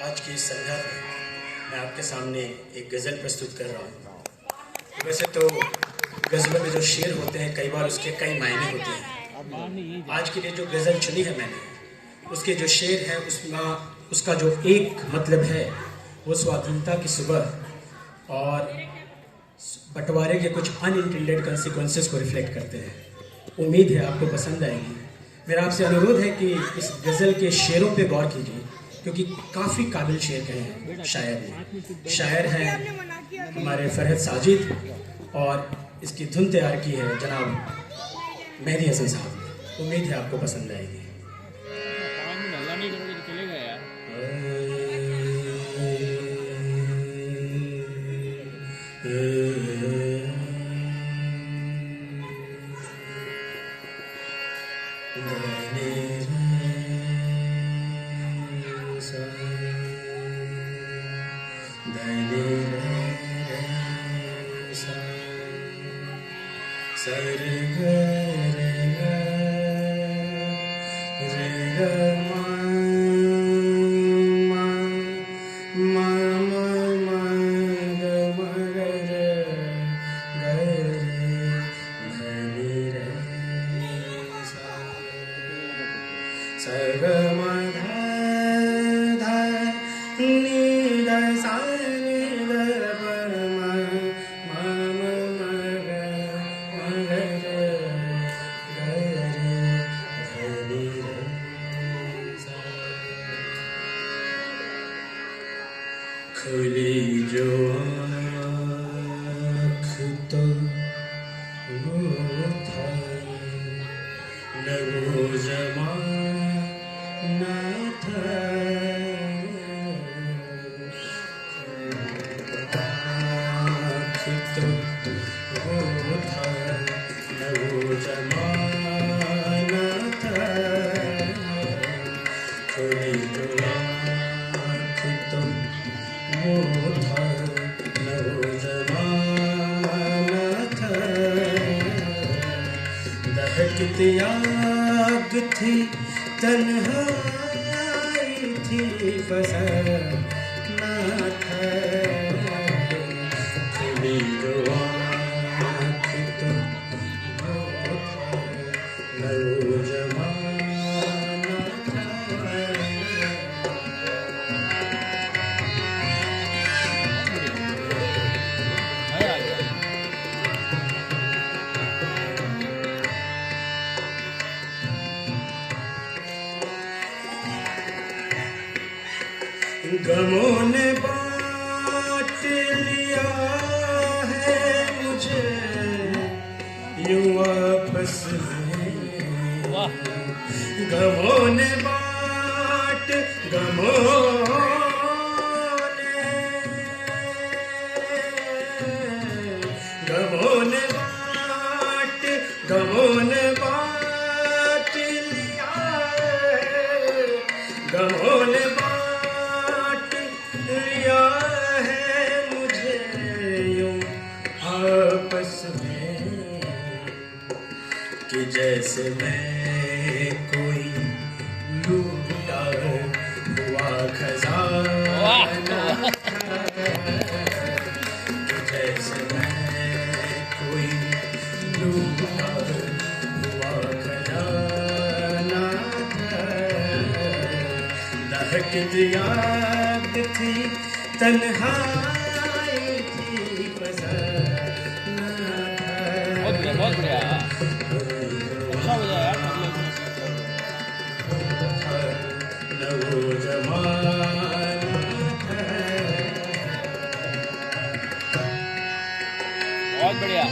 आज की इस संध्या में मैं आपके सामने एक गज़ल प्रस्तुत कर रहा हूँ। वैसे तो गज़लों में जो शेर होते हैं कई बार उसके कई मायने होते हैं। आज के लिए जो गज़ल चुनी है मैंने, उसके जो शेर है उसका जो एक मतलब है वो स्वाधीनता की सुबह और बंटवारे के कुछ अनइंटेंडेड कॉन्सिक्वेंसेस को रिफ्लेक्ट करते हैं। उम्मीद है आपको पसंद आएगी। मेरा आपसे अनुरोध है कि इस गज़ल के शेरों पे गौर कीजिए, क्योंकि काफ़ी काबिल शेर कहे हैं शायर ने। शायर हैं हमारे फरहद साजिद और इसकी धुन तैयार की है जनाब मेहदी हसन साहब ने। उम्मीद है आपको पसंद आएगी। खुली जो आँख तो वो था न वो ज़माना था। आँख तो वो था न वो ज़माना था। खुली जो आँख तो वो था न वो ज़माना था। दहकती आग थी तन्हाई थी फसाना था। खुली जो आँख तो वो था न वो ज़माना था। गमों ने बांट लिया है मुझे यूं आपस में। गमों ने बांट लिया है। गमों ने लिया है मुझे यूं आपस में कि जैसे मैं कोई लूटा हुआ खजाना था। कि जैसे मैं कोई लूटा हुआ खजाना था। दहकती आग थी तन्हाई थी फसाना था। बहुत बढ़िया अच्छा बजा यार। न वो ज़माना था। बहुत बढ़िया।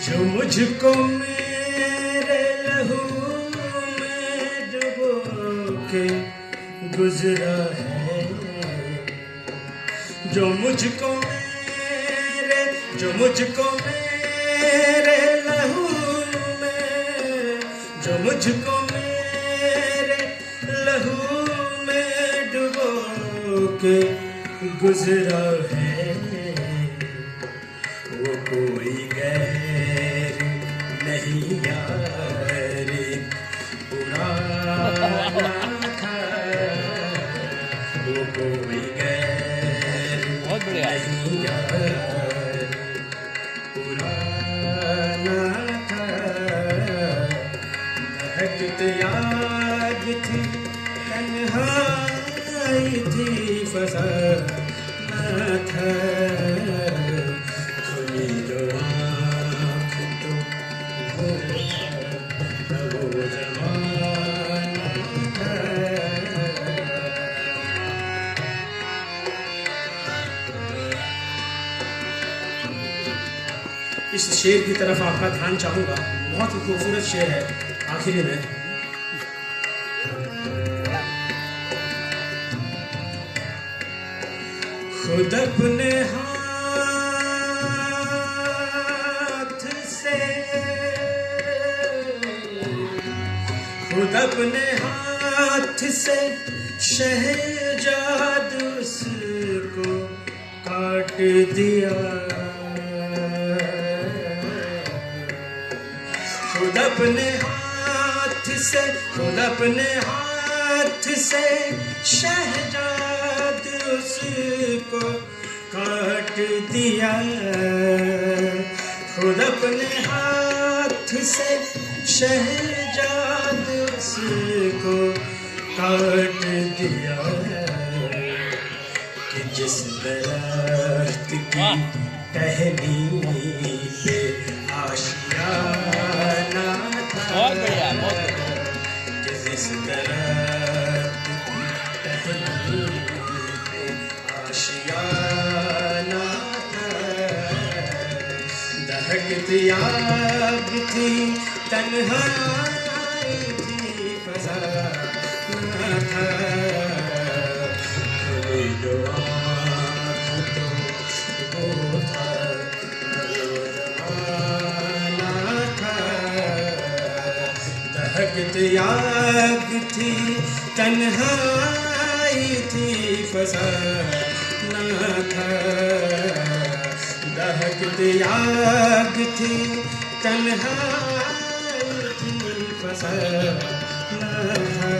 जो मुझको मेरे लहू में डुबो के गुजरा है। जो मुझको जो मुझको मेरे लहू में, जो मुझको मेरे लहू में डुबो के गुजरा है, वो कोई गैर नहीं यार, पुराना था, वो कोई गैर बहुत बढ़िया। नहीं यार, पुराना था। दहकत याद थी, तन्हाई थी, फसाना था, खुली जो आँख तो वो था, वो ज़माना था। इस शेर की तरफ आपका ध्यान चाहूंगा, बहुत ही खूबसूरत शेर है। आखिरी में खुद अपने हाथ से, खुद अपने हाथ से शहजाद उसको काट दिया, खुद अपने हाथ से, खुद अपने हाथ से शहजाद उसको काट दिया, खुद अपने हाथ से शहजाद उसको काट दिया, कि जिस दरख्त की टहनी पे आशियाना था, बहुत बढ़िया, बहुत बढ़िया। कि जिस दरख्त की टहनी पे आशियाना था, दहकती आग थी, तन्हाई थी, फसाना था, खुली जो आँख तो वो था, वो ज़माना था। दहकती आग थी, तन्हाई थी, फसाना था, दहकती आग थी, तन्हाई थी, फसाना था।